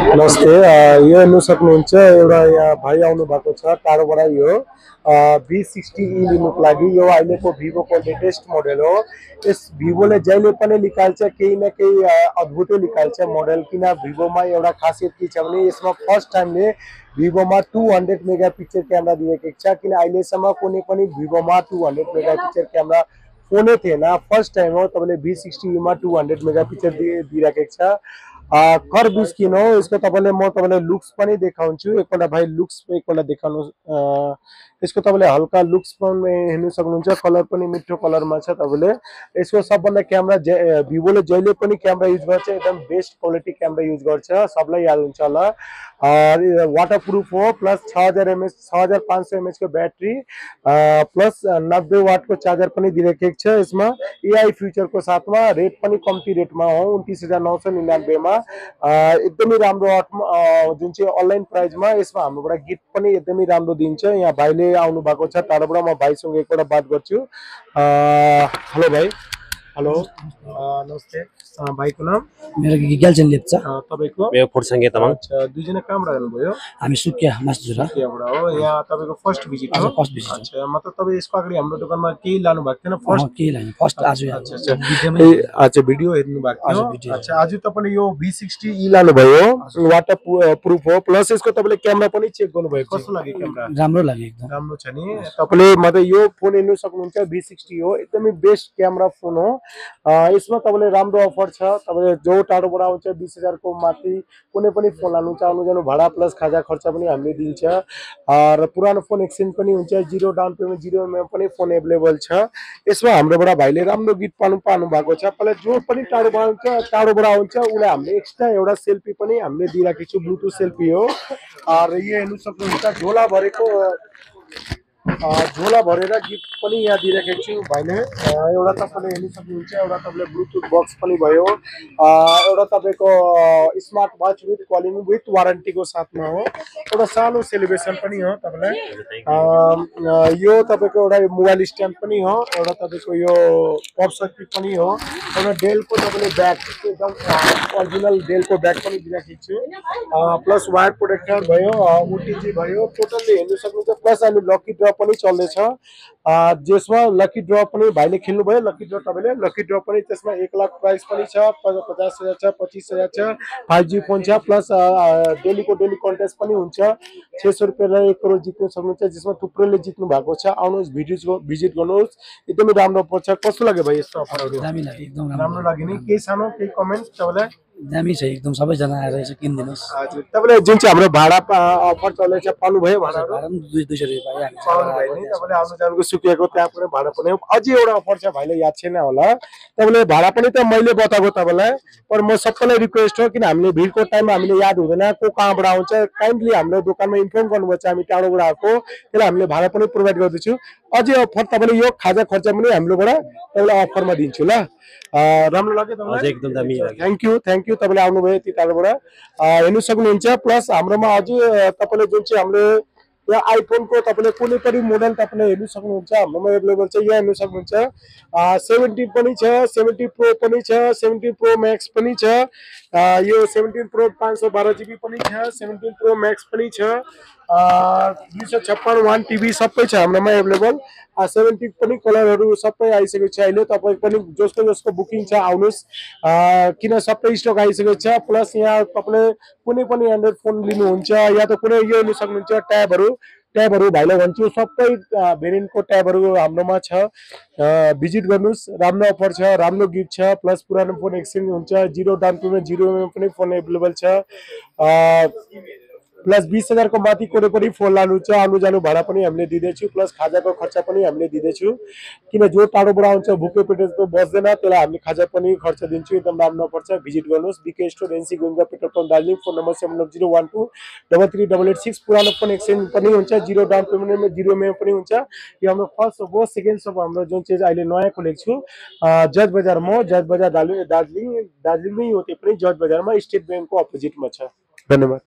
नमस्ते यो हेर्नु सक्नुहुन्छ एउटा यहाँ भाइ आउनु भएको छ टाढोबाट यो V60E लिनुको लागि यो अहिलेको भिभोको लेटेस्ट मोडल हो। यस भिभोले जहिले पनि निकाल्छ केही न केही अद्भुतै निकाल्छ मोडल। किन भिभोमा एउटा खासियत के छ भने यसमा फर्स्ट टाइमले भिभोमा 200 मेगापिक्सल क्यामेरा दिएको छ। किन अहिलेसम्म कुनै पनि भिभोमा 200 मेगापिक्सल क्यामेरा फोनै थिएन, फर्स्ट टाइम हो तपाईले V60 मा 200 मेगापिक्सल दिइराखेको छ। कर बिस्किन हो यसको। तपाईले म तपाईलाई लुक्स पनि देखाउँछु एकपल्ट भाइ, लुक्स एकपल्ट देखाउनु। यसको तपाईले हल्का लुक्स पनि हेर्नु सक्नुहुन्छ, कलर पनि मिठो कलरमा छ। तपाईले यसको सबभन्दा क्यामेरा भिभोले जहिले पनि क्यामेरा युज गर्छ एकदम बेस्ट क्वालिटी क्यामेरा युज गर्छ, सबलाई याद हुन्छ होला। वाटरप्रुफ हो, प्लस 6000 mAh 6500 mAh को ब्याट्री, प्लस 90 वाटको चार्जर पनि दिइराखेको छ। यसमा एआई फ्युचरको साथमा रेट पनि कम्ती रेटमा हो 29,999 मा। एकदमै राम्रो जुन चाहिँ अनलाइन प्राइसमा यसमा हाम्रोबाट गिफ्ट पनि एकदमै राम्रो दिन्छ। यहाँ भाइले आउनु भएको छ टाढोबाट, म भाइसँग एकपल्ट बात गर्छु। हेलो भाइ। हेलो नमस्ते। भाइको नाम? मेरो ग्यालचन लेप्चा। तपाईको? मेरो फुर्सङ्गे तामाङ। अच्छा, दुईजना कहाँबाट आउनुभयो? हामी सुकिया मासुजुरा। सुकियाबाट हो। यहाँ तपाईको फर्स्ट भिजिट हो? First visit. अच्छा, मतलब तपाई यसको अगाडि हाम्रो दोकानमा केही लानु भएको थिएन? फर्स्ट केही लानु फर्स्ट आज अच्छा अच्छा भिडियो हेर्नु भएको थियो। अच्छा, आज तपाईले यो V60E लानु भयो, वाटर प्रुफ हो, प्लस यसको तपाईले क्यामेरा पनि चेक गर्नु भयो, कस्तो लाग्यो क्यामेरा? राम्रो लाग्यो, एकदम राम्रो छ नि। तपाईले मतलब यो फोन हेर्नु सक्नुहुन्छ, V60 हो, एकदमै बेस्ट क्यामेरा फोन हो। यसमा तपाईले राम्रो अफर छ। तपाईले जो टाढोबाट आउँछ 20,000 को माथि कुनै पनि फोन लानु चाहनु जानु भाडा प्लस खाजा खर्च पनि हामीले दिन्छ। र पुरानो फोन एक्सचेन्ज पनि हुन्छ, जिरो डाउन पेमेन्ट 0 EMI पनि फोन अवेलेबल छ। यसमा हाम्रोबाट भाइले राम्रो गिफ्ट पाउनु भएको छ। पहिला जो पनि टाढोबाट आउँछ उलाई हामीले एक्स्ट्रा एउटा सेल्फी पनि हामीले दिइराखेको छु, ब्लुटुथ सेल्फी हो। र यो हेर्नु सक्नुहुन्छ झोला भरेर गिफ्ट पनि यहाँ दिइराखेको छु भाइले। एउटा तपाईले हेर्नु सक्नुहुन्छ, एउटा तपाईले ब्लुटुथ बक्स पनि भयो, एउटा तपाईको smart watch with calling with वारेन्टीको साथमा हो। एउटा सानो सेलिब्रेसन पनि हो तपाईलाई। यो तपाईको एउटा मोबाइल स्ट्यान्ड पनि हो, एउटा तपाईको यो पर्स सर्किट पनि हो, एउटा डेलको तपाईले ब्याग एकदम ओरिजिनल डेलको ब्याग पनि दिइराखेको छु, प्लस वायर प्रोटेक्टर भयो, ओटिजी भयो, टोटल्ली हेर्नु सक्नुहुन्छ। प्लस अहिले लकी ड्र पनि चल्दैछ, जसमा लकी ड्र पनि भाइले खेल्नु भयो। लकी ड्र तपाईले लकी ड्र पनि त्यसमा 1 लाख प्राइस पनि छ, 50,000 छ, 25,000 छ, 5G फोन छ, प्लस डेली कन्टेस्ट पनि हुन्छ। 600 रुपैयाँलाई 1 करोड जित्न सक्नुहुन्छ, जसमा थुप्रैले जित्नु भएको छ। आउनुहोस्, भिजिट गर्नुहोस्, एकदमै राम्रो पर्छ। कस्तो लाग्यो भाइ यस्तो अफरहरु? दामी लाग्यो, एकदम राम्रो लाग्यो नि। केही सानो केही कमेन्ट तपाईलाई? दामी छ एकदम, सबैजना आएर यसो किनिदिनुस्। हजुर, तपाईले जुन चाहिँ हाम्रो भाडा अफर चल्दैछ पाउनु भयो? भाडा 200 रुपैयाँ पाउनु भयो नि। तपाईले आउनु जानुको सुकियाको त्यहाँ पनि भाडा पनि अझै एउटा अफर छ, भाइले याद छैन होला। तपाईले भाडा पनि त मैले बताएको तपाईलाई, पर म सबैलाई रिक्वेस्ट हो, किन हामीले भिडको टाइममा हामीले याद हुँदैन को कहाँबाट आउँछ। काइन्डली हाम्रो दोकानमा इन्फर्म गर्नुपर्छ हामी टाढोबाट आएको, त्यसलाई हामीले भाडा पनि प्रोभाइड गर्दैछु। अझै अफर तपाईले यो खाजा खर्च पनि हामीबाट तपाईलाई अफरमा दिन्छु ल। राम्रो लाग्यो तपाईलाई? एकदम दामी। थ्यांक यू तपाईले आउनुभयो यति टाढोबाट। हेर्नु सक्नुहुन्छ। प्लस हाम्रोमा अझै तपाईले जुन चाहिँ हामीले यहाँ आइफोनको तपाईले कुनै पनि मोडल तपाईले हेर्नु सक्नुहुन्छ, हाम्रोमा अवेलेबल छ। यहाँ हेर्नु सक्नुहुन्छ 17 पनि छ, 17 प्रो पनि छ, 17 प्रो मैक्स पनि छ। यो 17 प्रो 512 GB पनि छ, 17 प्रो मैक्स पनि छ, 256 1 TB सबै छ हाम्रोमा अवेलेबल। 70 पनि कलरहरु सबै आइसकेको छ। अहिले तपाई पनि जसको बुकिङ छ आउनुस्, किन सबै स्टक आइसकेको छ। प्लस यहाँ तपाईले कुनै पनि एन्ड्रोइड फोन लिनुहुन्छ या त कुनै यो लिनु सक्नुहुन्छ, ट्याबहरु भाइले भन्छु सबै भेरिएन्टको ट्याबहरु हाम्रोमा छ। भिजिट गर्नुस्, राम्रो अफर छ, राम्रो गिफ्ट छ, प्लस पुरानो फोन एक्सचेन्ज हुन्छ, जिरो डाउन पेमेन्ट 0 EMI पनि फोन अवेलेबल छ। प्लस 20,000 को माथि कुनै पनि फोन लानु छ आउनु जानु भाडा पनि हामीले दिदैछु, प्लस खाजाको खर्च पनि हामीले दिदैछु। किन जो टाढोबाट आउँछ भुके पेटे त बस्दैन, त्यसलाई हामीले खाजा पनि खर्च दिन्छु। एकदम राम्रो पर्छ। भिजिट गर्नुस्, बीके स्टोर एनसी गुम्बा petrol pump Darjeeling. Phone number 7001233836। पुरानो फोन एक्सचेन्ज पनि हुन्छ, जिरो डाउन पेमेन्टमा 0 EMI पनि हुन्छ। यो हाम्रो फर्स्ट हो, सेकेन्ड सब हाम्रो जुन चाहिँ अहिले नयाँ खोलेको छु जज बजारमा, जज बजार दार्जिलिङमै हो, त्यो पनि जज बजारमा स्टेट बैंकको अपोजिटमा छ। धन्यवाद।